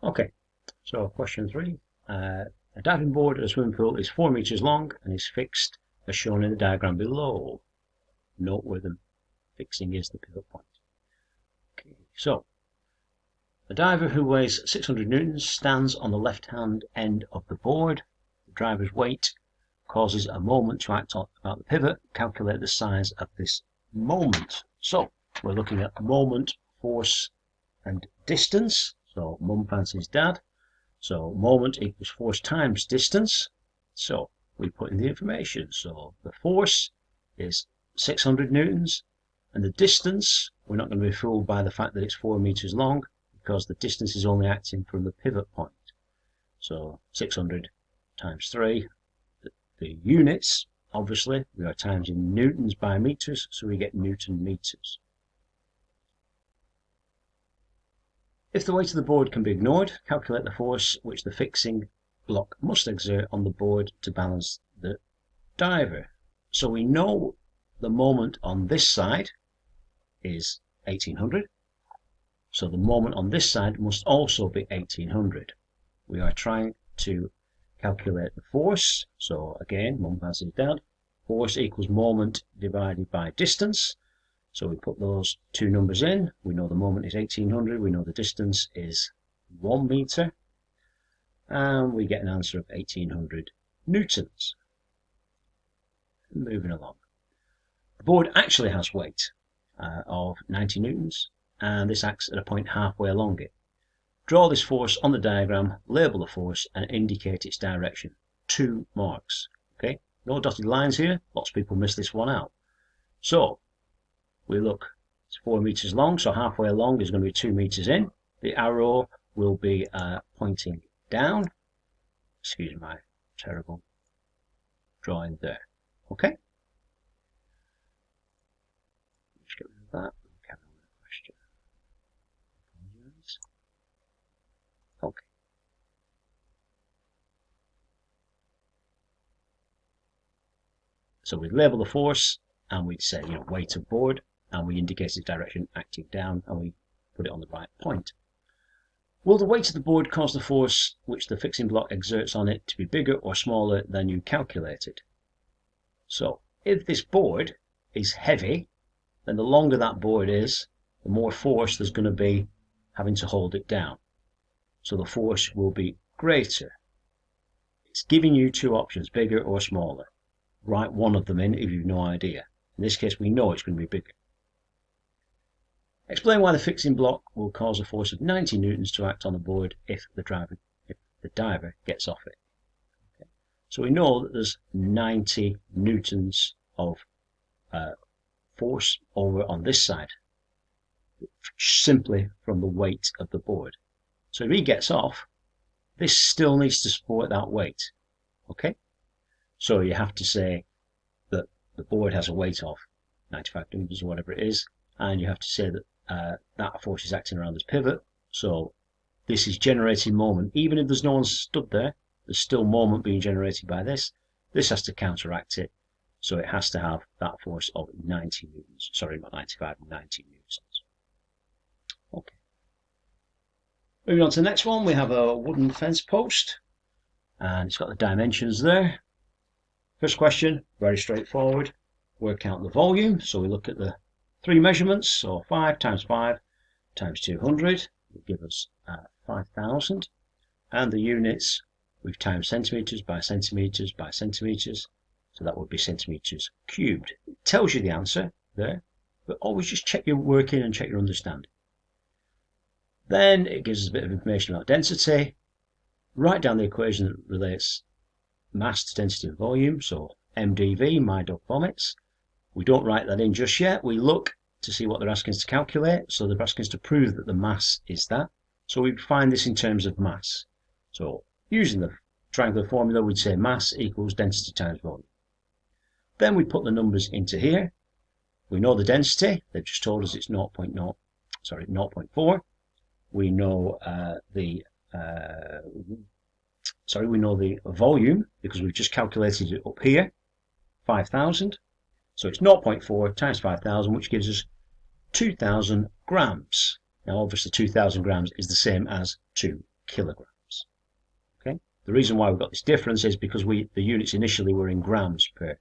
Okay, so question 3. A diving board at a swimming pool is 4 meters long and is fixed as shown in the diagram below. Note where the fixing is the pivot point. Okay, so a diver who weighs 600 newtons stands on the left-hand end of the board. The driver's weight causes a moment to act about the pivot. Calculate the size of this moment. So we're looking at moment, force, and distance. So mum fancies dad. So moment equals force times distance. So we put in the information. So the force is 600 newtons, and the distance, we're not going to be fooled by the fact that it's 4 meters long, because the distance is only acting from the pivot point. So 600 times 3. The units, obviously, we are times in newtons by meters, so we get Newton meters. If the weight of the board can be ignored, calculate the force which the fixing block must exert on the board to balance the diver. So we know the moment on this side is 1800. So the moment on this side must also be 1800. We are trying to calculate the force. So again, mum fancies dad. Force equals moment divided by distance. So we put those two numbers in. We know the moment is 1800. We know the distance is 1 meter. And we get an answer of 1800 newtons. Moving along. The board actually has weight of 90 newtons, and this acts at a point halfway along it. Draw this force on the diagram, label the force, and indicate its direction. 2 marks. Okay, no dotted lines here. Lots of people miss this one out. So we look, it's 4 meters long, so halfway along is going to be 2 meters in. The arrow will be pointing down. Excuse my terrible drawing there. Okay. Let's get rid of that. Carry on with the question. Okay. So we label the force, and we'd say, weight of board, and we indicate its direction acting down, and we put it on the right point. Will the weight of the board cause the force which the fixing block exerts on it to be bigger or smaller than you calculated? So if this board is heavy, then the longer that board is, the more force there's going to be having to hold it down. So the force will be greater. It's giving you 2 options, bigger or smaller. Write one of them in if you've no idea. In this case, we know it's going to be bigger. Explain why the fixing block will cause a force of 90 newtons to act on the board if the diver gets off it. Okay. So we know that there's 90 newtons of force over on this side, simply from the weight of the board. So if he gets off, this still needs to support that weight. Okay? So you have to say that the board has a weight of 95 newtons or whatever it is, and you have to say that that force is acting around this pivot. So this is generating moment. Even if there's no one stood there, there's still moment being generated by this. This has to counteract it. So it has to have that force of 90 newtons. Sorry, not 95, 90 newtons. Okay. Moving on to the next one, we have a wooden fence post, and it's got the dimensions there. First question, very straightforward. Work out the volume. So we look at the 3 measurements. So 5 times 5 times 200 will give us 5,000. And the units, we've times centimeters by centimeters by centimeters. So that would be centimeters cubed. It tells you the answer there, but always just check your working and check your understanding. Then it gives us a bit of information about density. Write down the equation that relates mass to density and volume. So MdV, my dog vomits. We don't write that in just yet. We look to see what they're asking us to calculate. So they're asking us to prove that the mass is that. So we find this in terms of mass. So using the triangular formula, we'd say mass equals density times volume. Then we put the numbers into here. We know the density. They've just told us it's 0.4. We know we know the volume because we've just calculated it up here, 5,000. So it's 0.4 times 5,000, which gives us 2,000 grams. Now, obviously, 2,000 grams is the same as 2 kilograms. Okay. The reason why we've got this difference is because the units initially were in grams per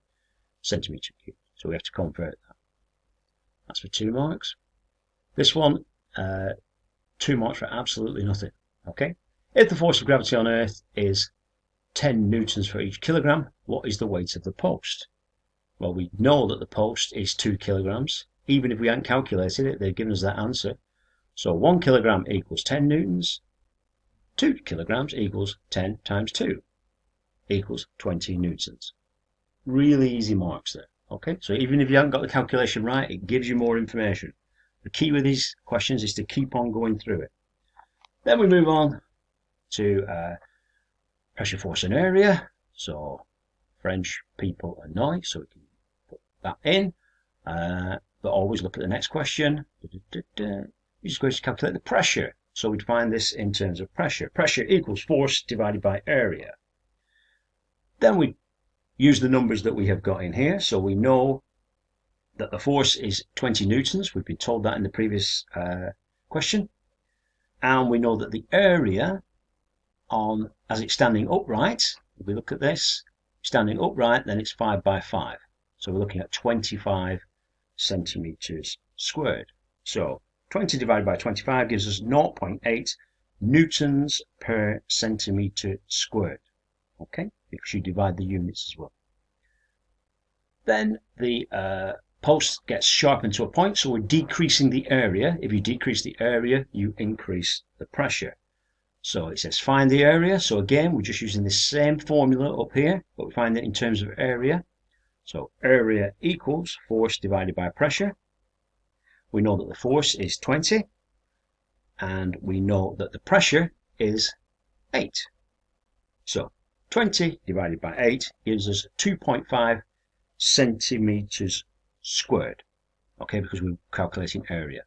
centimetre cubed. So we have to convert that. That's for 2 marks. This one, 2 marks for absolutely nothing. Okay. If the force of gravity on Earth is 10 newtons for each kilogram, what is the weight of the post? Well, we know that the post is 2 kilograms. Even if we hadn't calculated it, they've given us that answer. So 1 kilogram equals 10 newtons. 2 kilograms equals 10 times 2 equals 20 newtons. Really easy marks there. Okay, so even if you haven't got the calculation right, it gives you more information. The key with these questions is to keep on going through it. Then we move on to pressure, force, and area. So French people annoy, so we can put that in. But always look at the next question. You're just going to calculate the pressure. So we'd find this in terms of pressure. Pressure equals force divided by area. Then we use the numbers that we have got in here. So we know that the force is 20 newtons. We've been told that in the previous question. And we know that the area as it's standing upright, if we look at this, standing upright, then it's 5 by 5. So we're looking at 25 centimeters squared. So 20 divided by 25 gives us 0.8 newtons per centimeter squared. Okay, because you divide the units as well. Then the post gets sharpened to a point, so we're decreasing the area. If you decrease the area, you increase the pressure. So it says find the area. So again, we're just using the same formula up here, but we find it in terms of area. So area equals force divided by pressure. We know that the force is 20, and we know that the pressure is 8. So 20 divided by 8 gives us 2.5 centimeters squared. Okay, because we're calculating area.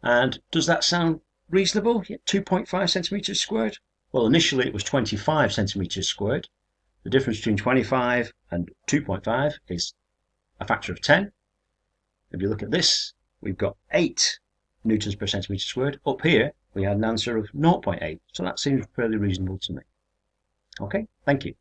And does that sound reasonable? 2.5 centimeters squared? Well, initially it was 25 centimeters squared. The difference between 25 and 2.5 is a factor of 10. If you look at this, we've got 8 newtons per centimeter squared. Up here, we had an answer of 0.8. So that seems fairly reasonable to me. Okay, thank you.